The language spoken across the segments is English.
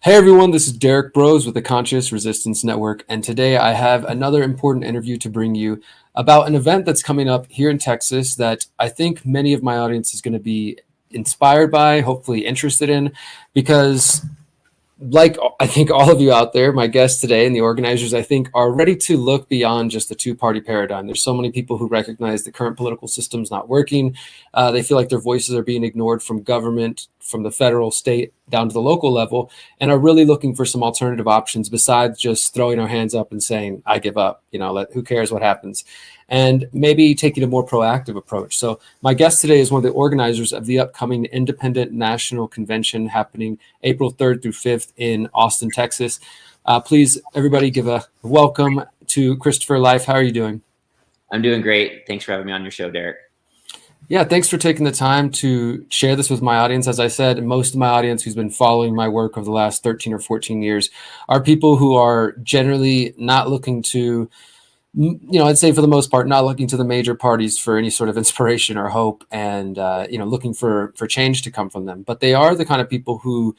Hey everyone, this is Derrick Broze with the Conscious Resistance Network, and today I have another important interview to bring you about an event that's coming up here in Texas that I think many of my audience is going to be inspired by, hopefully interested in, because like I think all of you out there, my guests today and the organizers, I think, are ready to look beyond just the two-party paradigm. There's so many people who recognize the current political system's not working. They feel like their voices are being ignored from government, from the federal, state, down to the local level, and are really looking for some alternative options besides just throwing our hands up and saying, "I give up." Who cares what happens, and maybe taking a more proactive approach. So my guest today is one of the organizers of the upcoming Independent National Convention happening April 3rd through 5th in Austin, Texas. Please, everybody, give a welcome to Christopher Life. How are you doing? I'm doing great. Thanks for having me on your show, Derrick. Yeah, thanks for taking the time to share this with my audience. As I said, most of my audience who's been following my work over the last 13 or 14 years are people who are generally not looking to, I'd say for the most part, not looking to the major parties for any sort of inspiration or hope, and looking for change to come from them. But they are the kind of people who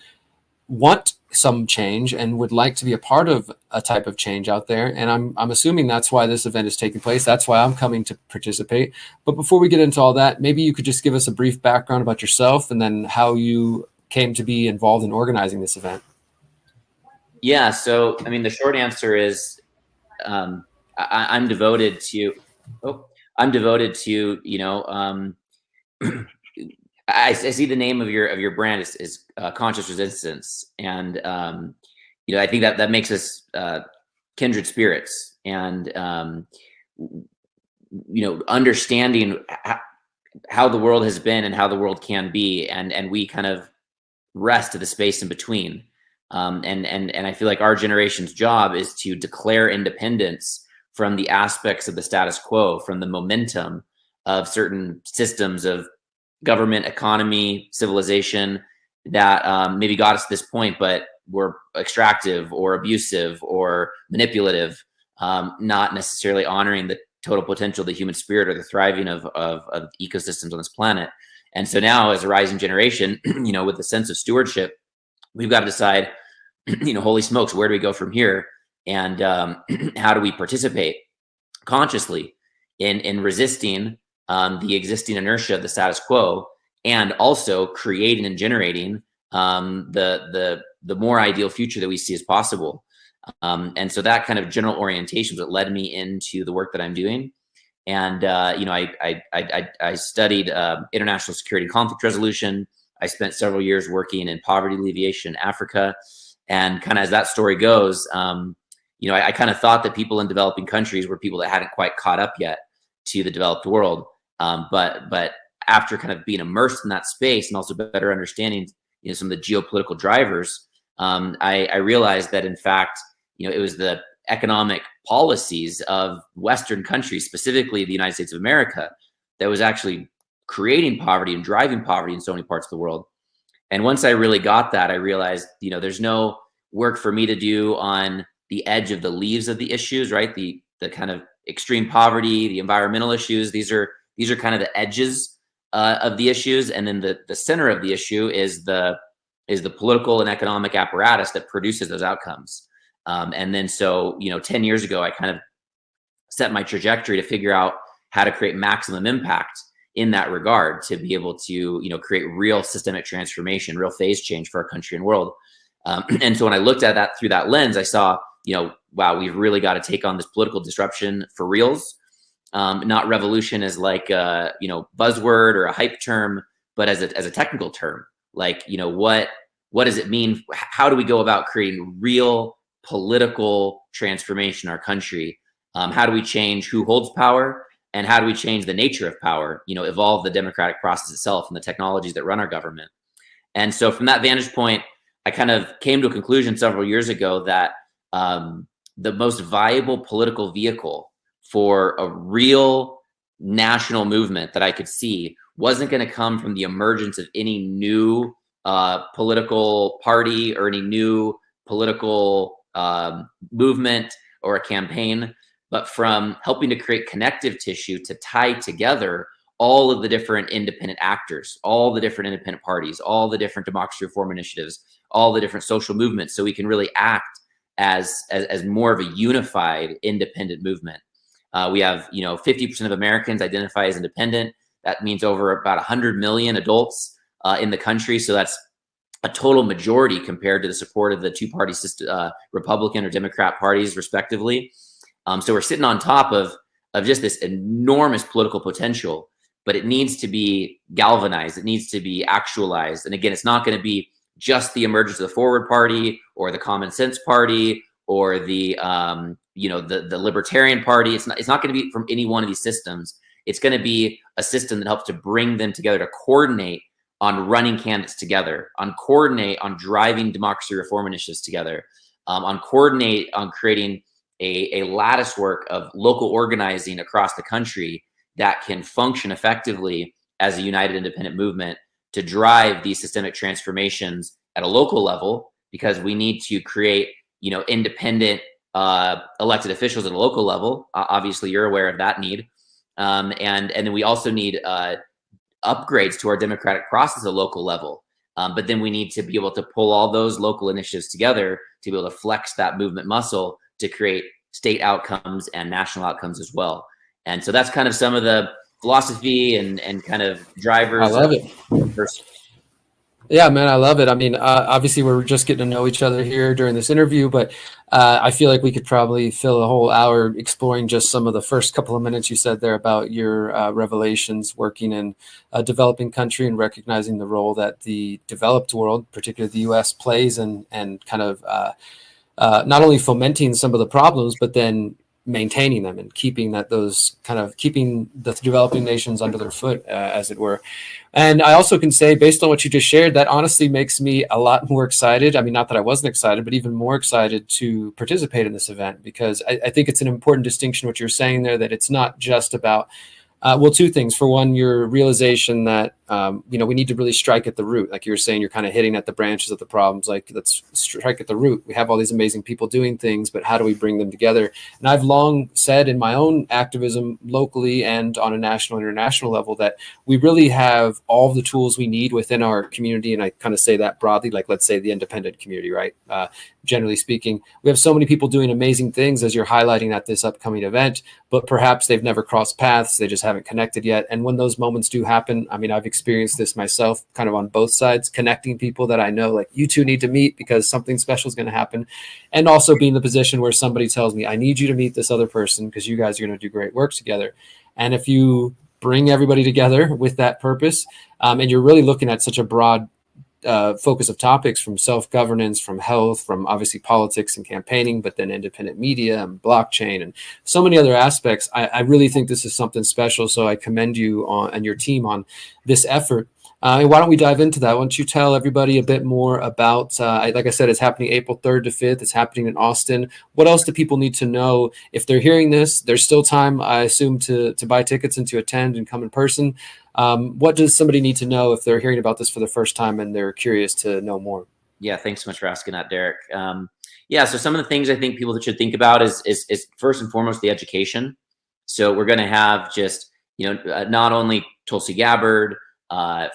want some change and would like to be a part of a type of change out there. And I'm assuming that's why this event is taking place. That's why I'm coming to participate. But before we get into all that, maybe you could just give us a brief background about yourself and then how you came to be involved in organizing this event. Yeah. So, the short answer is, I'm devoted to. Oh, I'm devoted to. I see the name of your brand is Conscious Resistance, and I think that makes us kindred spirits, and understanding how the world has been and how the world can be, and we kind of rest of the space in between. And I feel like our generation's job is to declare independence from the aspects of the status quo, from the momentum of certain systems of government, economy, civilization that maybe got us to this point, but were extractive or abusive or manipulative, not necessarily honoring the total potential of the human spirit or the thriving of ecosystems on this planet. And so now, as a rising generation, with a sense of stewardship, we've got to decide, holy smokes, where do we go from here? And how do we participate consciously in resisting the existing inertia of the status quo, and also creating and generating the more ideal future that we see as possible. And so that kind of general orientation that led me into the work that I'm doing. And I studied international security and conflict resolution. I spent several years working in poverty alleviation in Africa. And kind of as that story goes, I kind of thought that people in developing countries were people that hadn't quite caught up yet to the developed world. But after kind of being immersed in that space and also better understanding, some of the geopolitical drivers, I realized that in fact, it was the economic policies of Western countries, specifically the United States of America, that was actually creating poverty and driving poverty in so many parts of the world. And once I really got that, I realized, there's no work for me to do on the edge of the leaves of the issues, right? The kind of extreme poverty, the environmental issues. These are kind of the edges of the issues, and then the center of the issue is the political and economic apparatus that produces those outcomes. And then so 10 years ago, I kind of set my trajectory to figure out how to create maximum impact in that regard, to be able to create real systemic transformation, real phase change for our country and world. And so when I looked at that through that lens, I saw wow, we've really got to take on this political disruption for reals. Not revolution as like a buzzword or a hype term, but as a technical term. Like, what does it mean? How do we go about creating real political transformation in our country? How do we change who holds power, and how do we change the nature of power? Evolve the democratic process itself and the technologies that run our government. And so from that vantage point, I kind of came to a conclusion several years ago that the most viable political vehicle for a real national movement that I could see wasn't going to come from the emergence of any new political party or any new political movement or a campaign, but from helping to create connective tissue to tie together all of the different independent actors, all the different independent parties, all the different democracy reform initiatives, all the different social movements, so we can really act as more of a unified independent movement. We have 50% of Americans identify as independent. That means over about 100 million adults in the country. So that's a total majority compared to the support of the two-party system, Republican or Democrat parties, respectively. So we're sitting on top of just this enormous political potential, but it needs to be galvanized. It needs to be actualized. And again, it's not going to be just the emergence of the Forward Party or the Common Sense Party or the Libertarian Party. It's not going to be from any one of these systems. It's going to be a system that helps to bring them together, to coordinate on running candidates together, on coordinate on driving democracy reform initiatives together, on coordinate on creating a lattice work of local organizing across the country that can function effectively as a united independent movement to drive these systemic transformations at a local level, because we need to create, independent elected officials at a local level. Obviously, you're aware of that need. And then we also need upgrades to our democratic process at a local level. But then we need to be able to pull all those local initiatives together to be able to flex that movement muscle to create state outcomes and national outcomes as well. And so that's kind of some of the philosophy and kind of drivers. I love it. Yeah, man, I love it. I mean, obviously, we're just getting to know each other here during this interview, but I feel like we could probably fill a whole hour exploring just some of the first couple of minutes you said there about your revelations working in a developing country and recognizing the role that the developed world, particularly the U.S., plays and kind of not only fomenting some of the problems, but then maintaining them and keeping the developing nations under their foot, as it were. And I also can say, based on what you just shared, that honestly makes me a lot more excited. I mean, not that I wasn't excited, but even more excited to participate in this event, because I think it's an important distinction what you're saying there, that it's not just about two things. For one, your realization that, we need to really strike at the root. Like you were saying, you're kind of hitting at the branches of the problems. Like, let's strike at the root. We have all these amazing people doing things, but how do we bring them together? And I've long said in my own activism locally and on a national, international level, that we really have all the tools we need within our community. And I kind of say that broadly, like, let's say the independent community, right? Generally speaking, we have so many people doing amazing things, as you're highlighting at this upcoming event, but perhaps they've never crossed paths. They just haven't connected yet. And when those moments do happen, I mean, I've experienced this myself kind of on both sides, connecting people that I know, like, you two need to meet because something special is going to happen. And also be in the position where somebody tells me, I need you to meet this other person because you guys are going to do great work together. And if you bring everybody together with that purpose, and you're really looking at such a broad focus of topics, from self-governance, from health, from obviously politics and campaigning, but then independent media and blockchain and so many other aspects, I really think this is something special. So I commend you and your team on this effort. And why don't we dive into that? Why don't you tell everybody a bit more about, like I said, it's happening April 3rd to 5th. It's happening in Austin. What else do people need to know? If they're hearing this, there's still time, I assume, to buy tickets and to attend and come in person. What does somebody need to know if they're hearing about this for the first time and they're curious to know more? Yeah, thanks so much for asking that, Derrick. So some of the things I think people should think about is first and foremost the education. So we're going to have just, not only Tulsi Gabbard,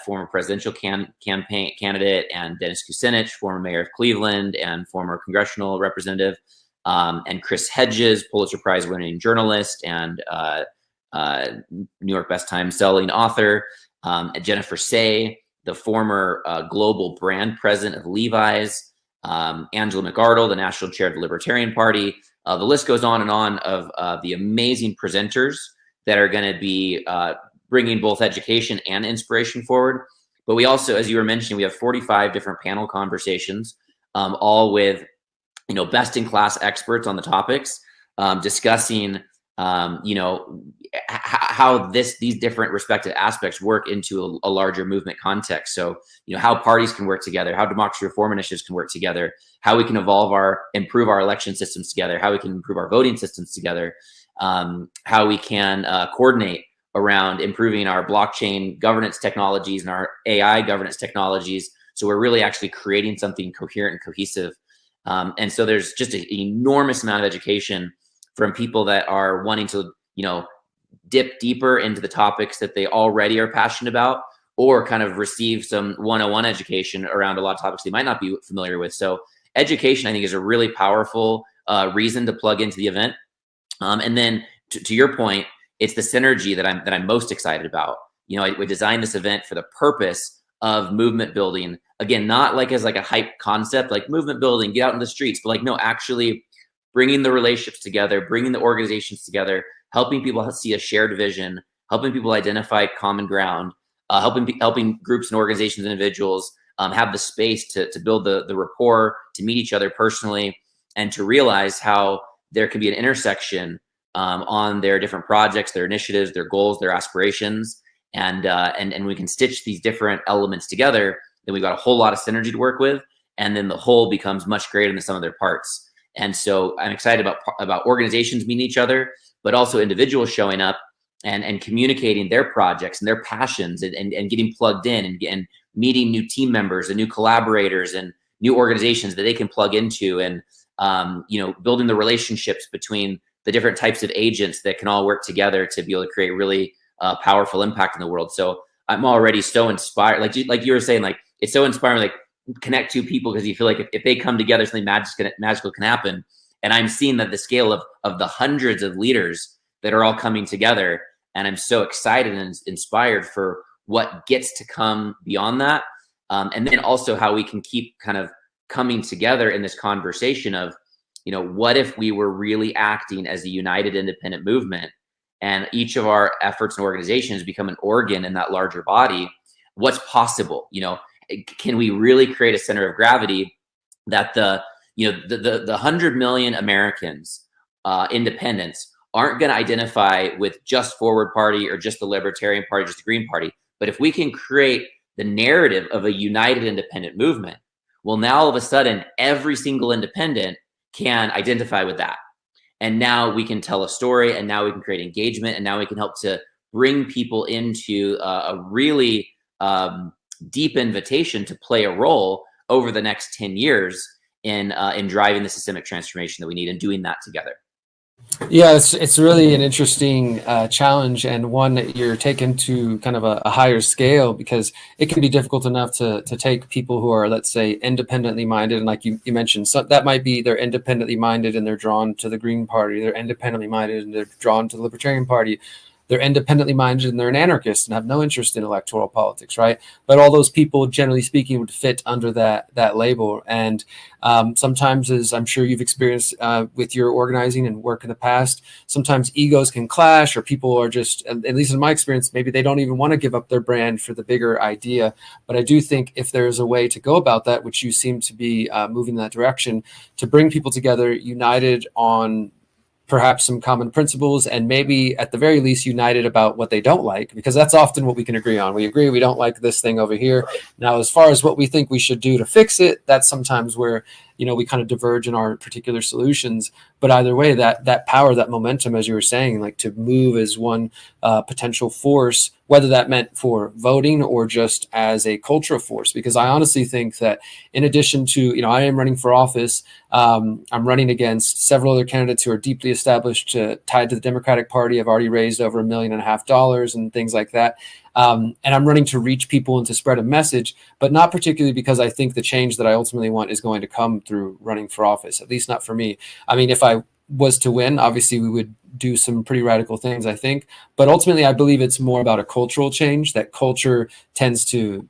former presidential campaign candidate, and Dennis Kucinich, former mayor of Cleveland and former congressional representative, and Chris Hedges, Pulitzer Prize winning journalist and New York Best Time selling author, and Jennifer Say, the former global brand president of Levi's, Angela McArdle, the national chair of the Libertarian Party. The list goes on and on of the amazing presenters that are going to be bringing both education and inspiration forward. But we also, as you were mentioning, we have 45 different panel conversations, all with, best-in-class experts on the topics, discussing, how these different respective aspects work into a larger movement context. So, how parties can work together, how democracy reform initiatives can work together, how we can improve our election systems together, how we can improve our voting systems together, how we can coordinate around improving our blockchain governance technologies and our AI governance technologies. So we're really actually creating something coherent and cohesive. And so there's just an enormous amount of education from people that are wanting to, dip deeper into the topics that they already are passionate about, or kind of receive some 101 education around a lot of topics they might not be familiar with. So education, I think, is a really powerful reason to plug into the event. And then to your point, it's the synergy that I'm most excited about. We designed this event for the purpose of movement building. Again, not like as like a hype concept, like movement building, get out in the streets, but like, no, actually bringing the relationships together, bringing the organizations together, helping people see a shared vision, helping people identify common ground, helping groups and organizations and individuals have the space to build the rapport, to meet each other personally, and to realize how there can be an intersection on their different projects, their initiatives, their goals, their aspirations, and we can stitch these different elements together. Then we've got a whole lot of synergy to work with, and then the whole becomes much greater than the sum of their parts. And so I'm excited about organizations meeting each other, but also individuals showing up and communicating their projects and their passions, and getting plugged in, and meeting new team members and new collaborators and new organizations that they can plug into, and building the relationships between the different types of agents that can all work together to be able to create really powerful impact in the world. So I'm already so inspired. Like you were saying, like, it's so inspiring, like, connect two people, because you feel like if they come together, something magical can happen. And I'm seeing that the scale of the hundreds of leaders that are all coming together. And I'm so excited and inspired for what gets to come beyond that. And then also how we can keep kind of coming together in this conversation of, what if we were really acting as a united independent movement, and each of our efforts and organizations become an organ in that larger body? What's possible? Can we really create a center of gravity that the 100 million Americans, independents, aren't going to identify with just Forward Party or just the Libertarian Party, just the Green Party? But if we can create the narrative of a united independent movement, well, now all of a sudden, every single independent can identify with that. And now we can tell a story, and now we can create engagement, and now we can help to bring people into a really deep invitation to play a role over the next 10 years in driving the systemic transformation that we need, and doing that together. Yeah, it's really an interesting challenge, and one that you're taking to kind of a higher scale, because it can be difficult enough to take people who are, let's say, independently minded, and like you mentioned, so that might be they're independently minded and they're drawn to the Green Party, they're independently minded and they're drawn to the Libertarian Party, they're independently minded and they're an anarchist and have no interest in electoral politics, right? But all those people, generally speaking, would fit under that label. And sometimes, as I'm sure you've experienced with your organizing and work in the past, sometimes egos can clash, or people are just, at least in my experience, maybe they don't even want to give up their brand for the bigger idea. But I do think if there's a way to go about that, which you seem to be moving in that direction, to bring people together, united on perhaps some common principles, and maybe at the very least united about what they don't like, because that's often what we can agree on. We agree we don't like this thing over here. Now, as far as what we think we should do to fix it, that's sometimes where we kind of diverge in our particular solutions. But either way, that power, that momentum, as you were saying, like to move as one potential force, whether that meant for voting or just as a cultural force. Because I honestly think that in addition to, I am running for office, I'm running against several other candidates who are deeply established, tied to the Democratic Party. I've already raised over $1.5 million and things like that. And I'm running to reach people and to spread a message, but not particularly because I think the change that I ultimately want is going to come through running for office, at least not for me. I mean, if I was to win, obviously we would do some pretty radical things, I think. But ultimately, I believe it's more about a cultural change. That culture tends to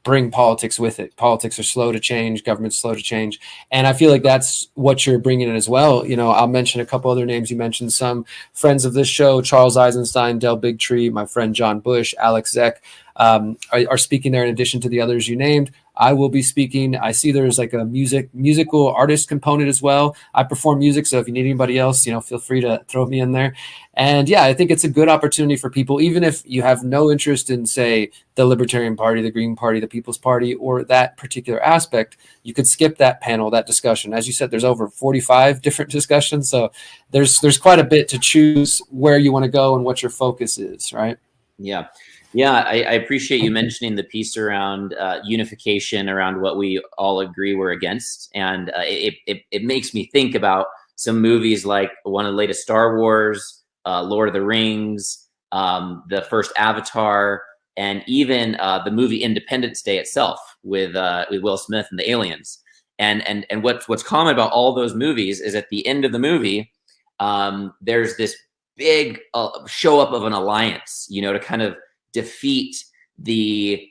bring politics with it. Politics are slow to change. Government's slow to change. And I feel like that's what you're bringing in as well. I'll mention a couple other names. You mentioned some friends of this show: Charles Eisenstein, Del Bigtree, my friend John Bush, Alex Zeck are speaking there in addition to the others you named. I will be speaking. I see there's like a musical artist component as well. I perform music, so if you need anybody else, feel free to throw me in there. And yeah, I think it's a good opportunity for people, even if you have no interest in, say, the Libertarian Party, the Green Party, the People's Party, or that particular aspect. You could skip that panel, that discussion. As you said, there's over 45 different discussions, so there's quite a bit to choose where you want to go and what your focus is, right? Yeah. I appreciate you mentioning the piece around unification, around what we all agree we're against. And it makes me think about some movies like one of the latest Star Wars, Lord of the Rings, the first Avatar, and even the movie Independence Day itself with Will Smith and the aliens. And what's common about all those movies is at the end of the movie, there's this big show up of an alliance, you know, to kind of defeat the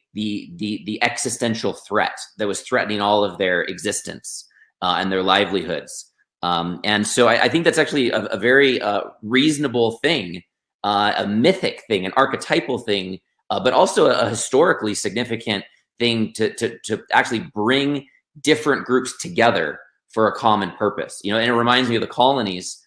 existential threat that was threatening all of their existence and their livelihoods. And so I think that's actually a very reasonable thing, a mythic thing, an archetypal thing, but also a historically significant thing to actually bring different groups together for a common purpose. You know, and it reminds me of the colonies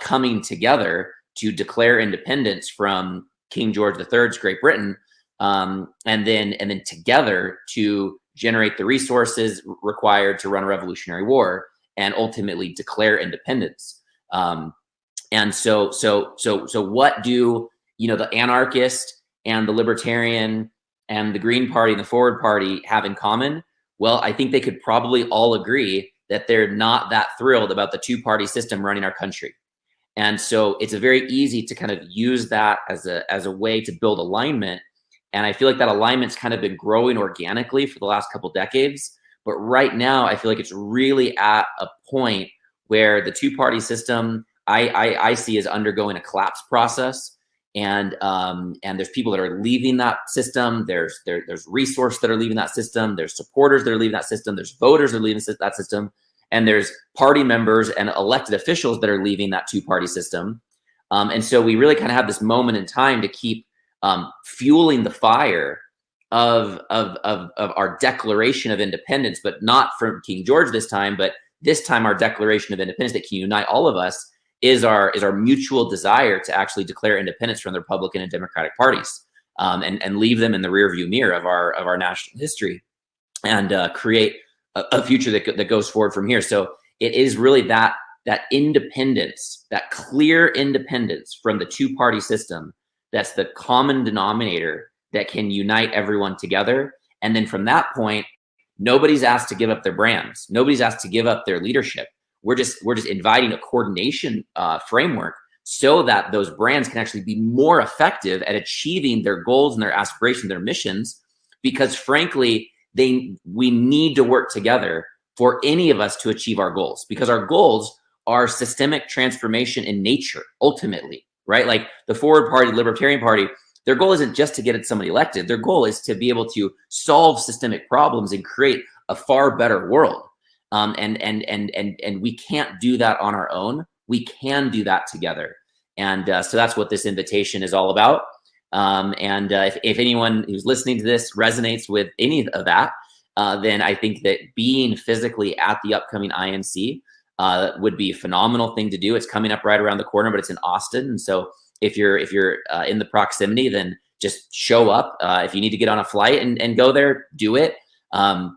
coming together to declare independence from King George III's Great Britain, and then together to generate the resources required to run a revolutionary war and ultimately declare independence. And so what do, you know, the anarchist and the libertarian and the Green Party and the Forward Party have in common? Well, I think they could probably all agree that they're not that thrilled about the two-party system running our country. And so it's a very easy to kind of use that as a way to build alignment. And I feel like that alignment's kind of been growing organically for the last couple decades. But right now, I feel like it's really at a point where the two-party system I see is undergoing a collapse process. And there's people that are leaving that system. There's resources that are leaving that system. There's supporters that are leaving that system. There's voters that are leaving that system. And there's party members and elected officials that are leaving that two-party system. And so we really kind of have this moment in time to keep fueling the fire of our Declaration of Independence, but not from King George this time, but this time our Declaration of Independence that can unite all of us is our mutual desire to actually declare independence from the Republican and Democratic parties, and leave them in the rearview mirror of our national history, and create a future that goes forward from here. So it is really that independence, that clear independence from the two-party system, that's the common denominator that can unite everyone together. And then from that point, nobody's asked to give up their brands. Nobody's asked to give up their leadership. We're just inviting a coordination framework so that those brands can actually be more effective at achieving their goals and their aspirations, their missions, because frankly, we need to work together for any of us to achieve our goals, because our goals are systemic transformation in nature, ultimately, right? Like the Forward Party, Libertarian Party, their goal isn't just to get somebody elected. Their goal is to be able to solve systemic problems and create a far better world. And we can't do that on our own. We can do that together. And so that's what this invitation is all about. If anyone who's listening to this resonates with any of that, then I think that being physically at the upcoming INC would be a phenomenal thing to do. It's coming up right around the corner, but it's in Austin. And so if you're in the proximity, then just show up. If you need to get on a flight and go there, do it. I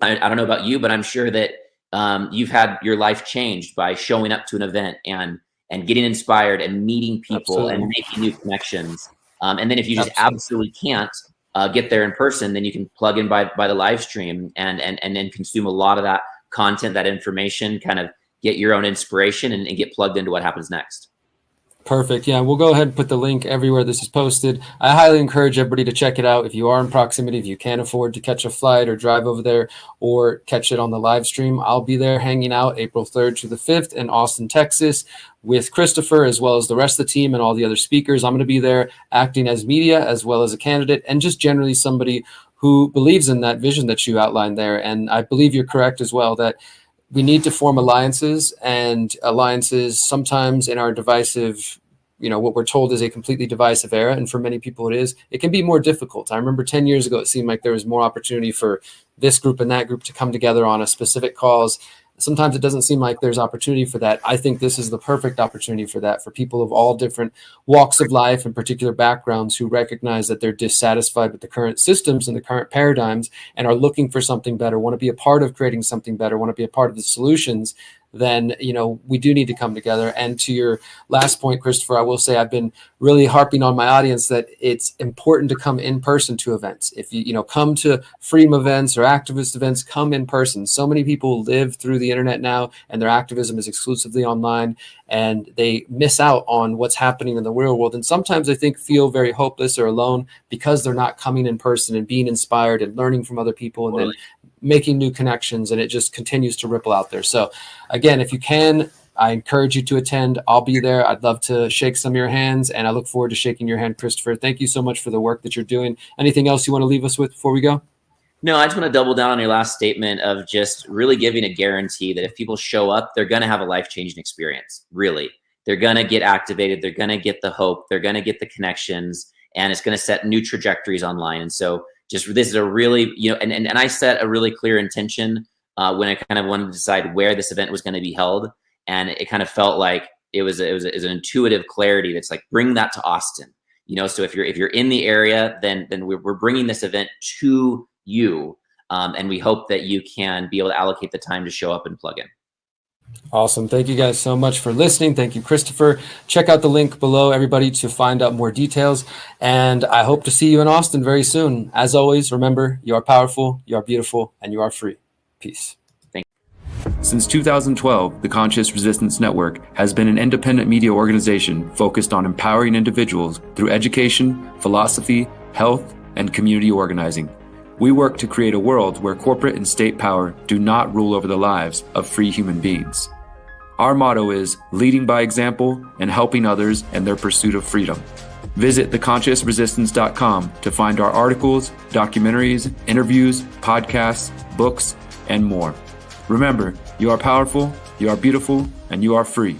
don't know about you, but I'm sure that you've had your life changed by showing up to an event and getting inspired and meeting people. Absolutely. And making new connections. And then if you just absolutely can't get there in person, then you can plug in by the live stream and then consume a lot of that content, that information, kind of get your own inspiration and get plugged into what happens next. Perfect. Yeah, we'll go ahead and put the link everywhere this is posted. I highly encourage everybody to check it out. If you are in proximity, if you can't afford to catch a flight or drive over there or catch it on the live stream, I'll be there hanging out April 3rd to the 5th in Austin, Texas with Christopher, as well as the rest of the team and all the other speakers. I'm going to be there acting as media as well as a candidate and just generally somebody who believes in that vision that you outlined there. And I believe you're correct as well that we need to form alliances, and alliances sometimes in our divisive, what we're told is a completely divisive era. And for many people it can be more difficult. I remember 10 years ago, it seemed like there was more opportunity for this group and that group to come together on a specific cause. Sometimes it doesn't seem like there's opportunity for that. I think this is the perfect opportunity for that, for people of all different walks of life and particular backgrounds who recognize that they're dissatisfied with the current systems and the current paradigms and are looking for something better, want to be a part of creating something better, want to be a part of the solutions. then, we do need to come together. And to your last point, Christopher, I will say I've been really harping on my audience that it's important to come in person to events. If you come to freedom events or activist events, come in person. So many people live through the internet now, and their activism is exclusively online, and they miss out on what's happening in the real world. And sometimes I think feel very hopeless or alone because they're not coming in person and being inspired and learning from other people and then making new connections, and it just continues to ripple out there. So again, if you can, I encourage you to attend. I'll be there. I'd love to shake some of your hands, and I look forward to shaking your hand, Christopher. Thank you so much for the work that you're doing. Anything else you want to leave us with before we go? No, I just want to double down on your last statement of just really giving a guarantee that if people show up, they're going to have a life-changing experience. Really, they're going to get activated. They're going to get the hope. They're going to get the connections, and it's going to set new trajectories online. And so just this is a really, and I set a really clear intention when I kind of wanted to decide where this event was going to be held. And it kind of felt like it was an intuitive clarity that's like, bring that to Austin. So if you're in the area, then we're bringing this event to you. And we hope that you can be able to allocate the time to show up and plug in. Awesome. Thank you guys so much for listening. Thank you, Christopher. Check out the link below, everybody, to find out more details. And I hope to see you in Austin very soon. As always, remember, you are powerful, you are beautiful, and you are free. Peace. Since 2012, the Conscious Resistance Network has been an independent media organization focused on empowering individuals through education, philosophy, health, and community organizing. We work to create a world where corporate and state power do not rule over the lives of free human beings. Our motto is leading by example and helping others in their pursuit of freedom. Visit theconsciousresistance.com to find our articles, documentaries, interviews, podcasts, books, and more. Remember, you are powerful, you are beautiful, and you are free.